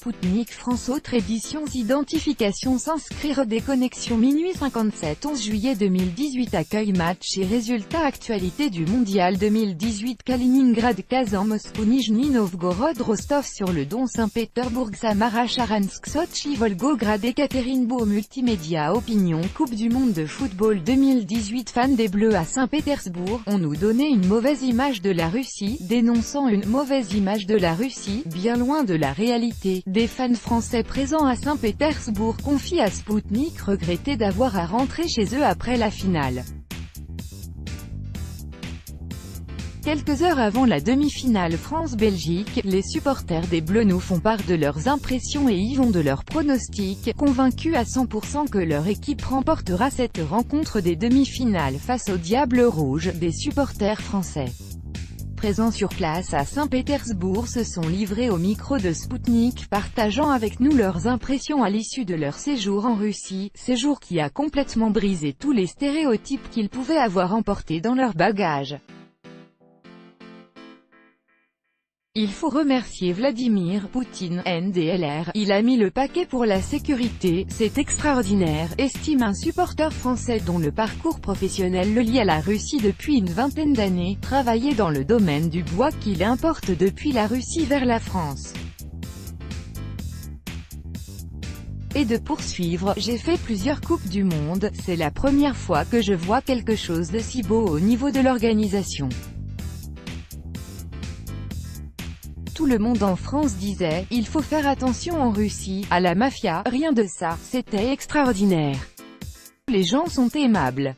Spoutnik France. Autre éditions identification s'inscrire déconnexion minuit 57 11 juillet 2018 accueil match et résultats actualité du mondial 2018 Kaliningrad Kazan Moscou Nijni Novgorod Rostov-sur-le-Don Saint-Pétersbourg Samara Charansk Sotchi Volgograd Ekaterinbourg Multimédia Opinion Coupe du monde de football 2018 fans des Bleus à Saint-Pétersbourg, on nous donnait une mauvaise image de la Russie, dénonçant une mauvaise image de la Russie, bien loin de la réalité. Des fans français présents à Saint-Pétersbourg confient à Spoutnik regretter d'avoir à rentrer chez eux après la finale. Quelques heures avant la demi-finale France-Belgique, les supporters des Bleus nous font part de leurs impressions et y vont de leurs pronostics, convaincus à 100% que leur équipe remportera cette rencontre des demi-finales face aux Diables Rouges. Des supporters français présents sur place à Saint-Pétersbourg se sont livrés au micro de Spoutnik, partageant avec nous leurs impressions à l'issue de leur séjour en Russie, séjour qui a complètement brisé tous les stéréotypes qu'ils pouvaient avoir emportés dans leur bagage. Il faut remercier Vladimir Poutine, NDLR, il a mis le paquet pour la sécurité, c'est extraordinaire, estime un supporter français dont le parcours professionnel le lie à la Russie depuis une vingtaine d'années, travaillé dans le domaine du bois qu'il importe depuis la Russie vers la France. Et de poursuivre, j'ai fait plusieurs coupes du monde, c'est la première fois que je vois quelque chose de si beau au niveau de l'organisation. Tout le monde en France disait, il faut faire attention en Russie, à la mafia, rien de ça, c'était extraordinaire. Les gens sont aimables.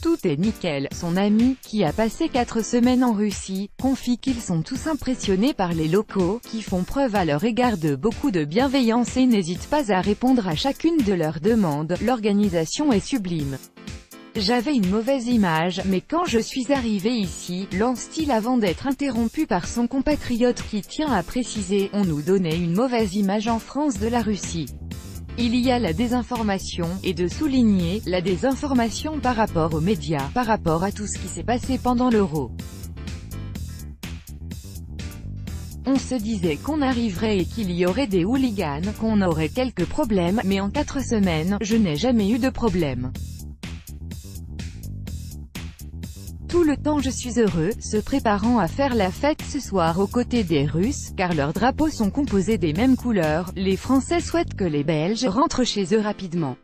Tout est nickel. Son ami, qui a passé 4 semaines en Russie, confie qu'ils sont tous impressionnés par les locaux, qui font preuve à leur égard de beaucoup de bienveillance et n'hésitent pas à répondre à chacune de leurs demandes, l'organisation est sublime. J'avais une mauvaise image, mais quand je suis arrivé ici, lance-t-il avant d'être interrompu par son compatriote qui tient à préciser, on nous donnait une mauvaise image en France de la Russie. Il y a la désinformation, et de souligner, la désinformation par rapport aux médias, par rapport à tout ce qui s'est passé pendant l'Euro. On se disait qu'on arriverait et qu'il y aurait des hooligans, qu'on aurait quelques problèmes, mais en 4 semaines, je n'ai jamais eu de problème. Tout le temps je suis heureux, se préparant à faire la fête ce soir aux côtés des Russes, car leurs drapeaux sont composés des mêmes couleurs. Les Français souhaitent que les Belges rentrent chez eux rapidement.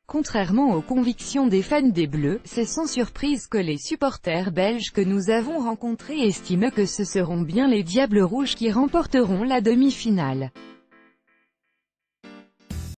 Contrairement aux convictions des fans des Bleus, c'est sans surprise que les supporters belges que nous avons rencontrés estiment que ce seront bien les Diables Rouges qui remporteront la demi-finale.